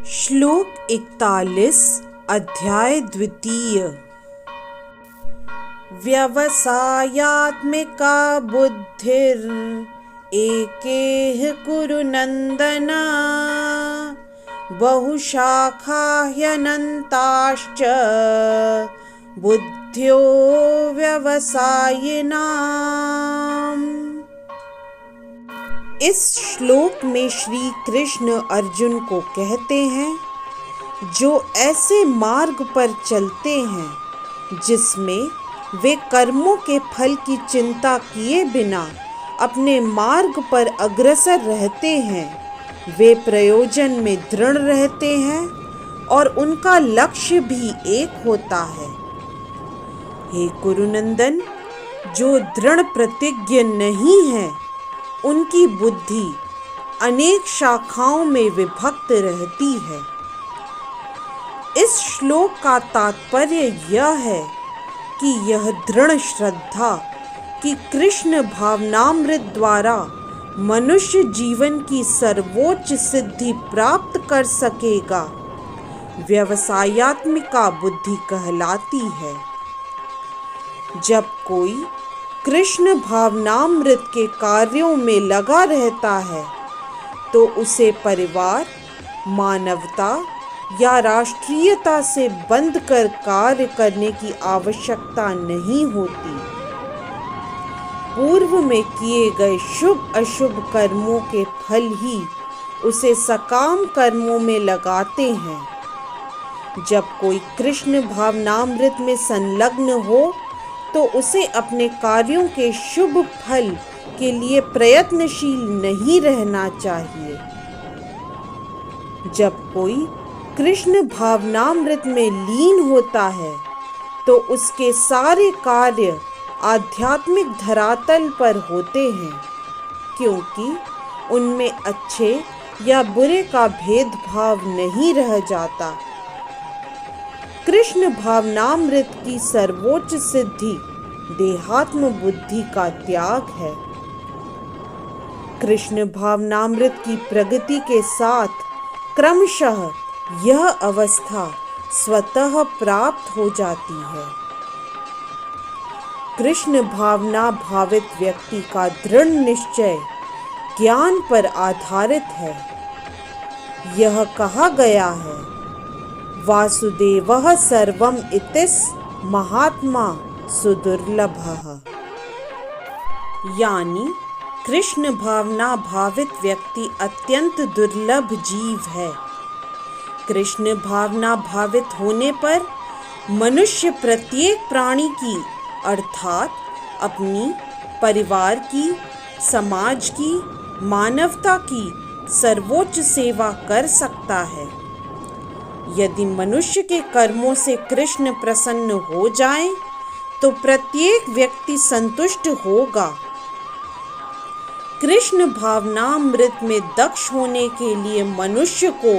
श्लोक 41 अध्याय द्वितीय। व्यवसायात्मिका बुद्धिर एकेह कुरु नंदन बहुशाखा ह्यनन्ताश्च बुद्ध्यो व्यवसायिनाम्। इस श्लोक में श्री कृष्ण अर्जुन को कहते हैं, जो ऐसे मार्ग पर चलते हैं जिसमें वे कर्मों के फल की चिंता किए बिना अपने मार्ग पर अग्रसर रहते हैं, वे प्रयोजन में दृढ़ रहते हैं और उनका लक्ष्य भी एक होता है। हे कुरुनंदन, जो दृढ़ प्रतिज्ञ नहीं है उनकी बुद्धि अनेक शाखाओं में विभक्त रहती है। इस श्लोक का तात्पर्य यह है कि यह दृढ़ श्रद्धा कि कृष्ण भावनामृत द्वारा मनुष्य जीवन की सर्वोच्च सिद्धि प्राप्त कर सकेगा, व्यवसायात्मिका बुद्धि कहलाती है। जब कोई कृष्ण भावनामृत के कार्यों में लगा रहता है तो उसे परिवार, मानवता या राष्ट्रीयता से बंध कर कार्य करने की आवश्यकता नहीं होती। पूर्व में किए गए शुभ अशुभ कर्मों के फल ही उसे सकाम कर्मों में लगाते हैं। जब कोई कृष्ण भावनामृत में संलग्न हो तो उसे अपने कार्यों के शुभ फल के लिए प्रयत्नशील नहीं रहना चाहिए। जब कोई कृष्ण भावनामृत में लीन होता है तो उसके सारे कार्य आध्यात्मिक धरातल पर होते हैं, क्योंकि उनमें अच्छे या बुरे का भेदभाव नहीं रह जाता। कृष्ण भावनामृत की सर्वोच्च सिद्धि देहात्म बुद्धि का त्याग है। कृष्ण भावनामृत की प्रगति के साथ क्रमशः यह अवस्था स्वतः प्राप्त हो जाती है। कृष्ण भावना भावित व्यक्ति का दृढ़ निश्चय ज्ञान पर आधारित है। यह कहा गया है, वासुदेवः सर्वम् इतिस महात्मा सुदुर्लभः। यानी कृष्ण भावना भावित व्यक्ति अत्यंत दुर्लभ जीव है। कृष्ण भावना भावित होने पर मनुष्य प्रत्येक प्राणी की अर्थात अपनी, परिवार की, समाज की, मानवता की सर्वोच्च सेवा कर सकता है। यदि मनुष्य के कर्मों से कृष्ण प्रसन्न हो जाएं, तो प्रत्येक व्यक्ति संतुष्ट होगा। कृष्ण भावनामृत में दक्ष होने के लिए मनुष्य को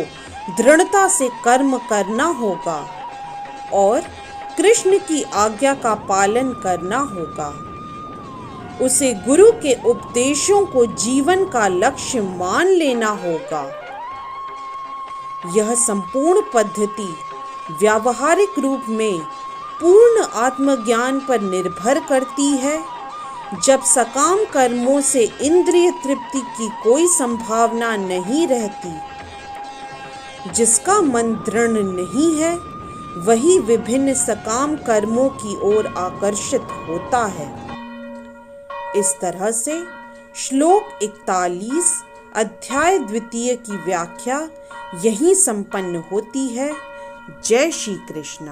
दृढ़ता से कर्म करना होगा और कृष्ण की आज्ञा का पालन करना होगा। उसे गुरु के उपदेशों को जीवन का लक्ष्य मान लेना होगा। यह संपूर्ण पद्धति व्यावहारिक रूप में पूर्ण आत्मज्ञान पर निर्भर करती है। जब सकाम कर्मों से इंद्रिय तृप्ति की कोई संभावना नहीं रहती, जिसका मन दृढ़ नहीं है वही विभिन्न सकाम कर्मों की ओर आकर्षित होता है। इस तरह से श्लोक 41 अध्याय द्वितीय की व्याख्या यहीं संपन्न होती है। जय श्री कृष्ण।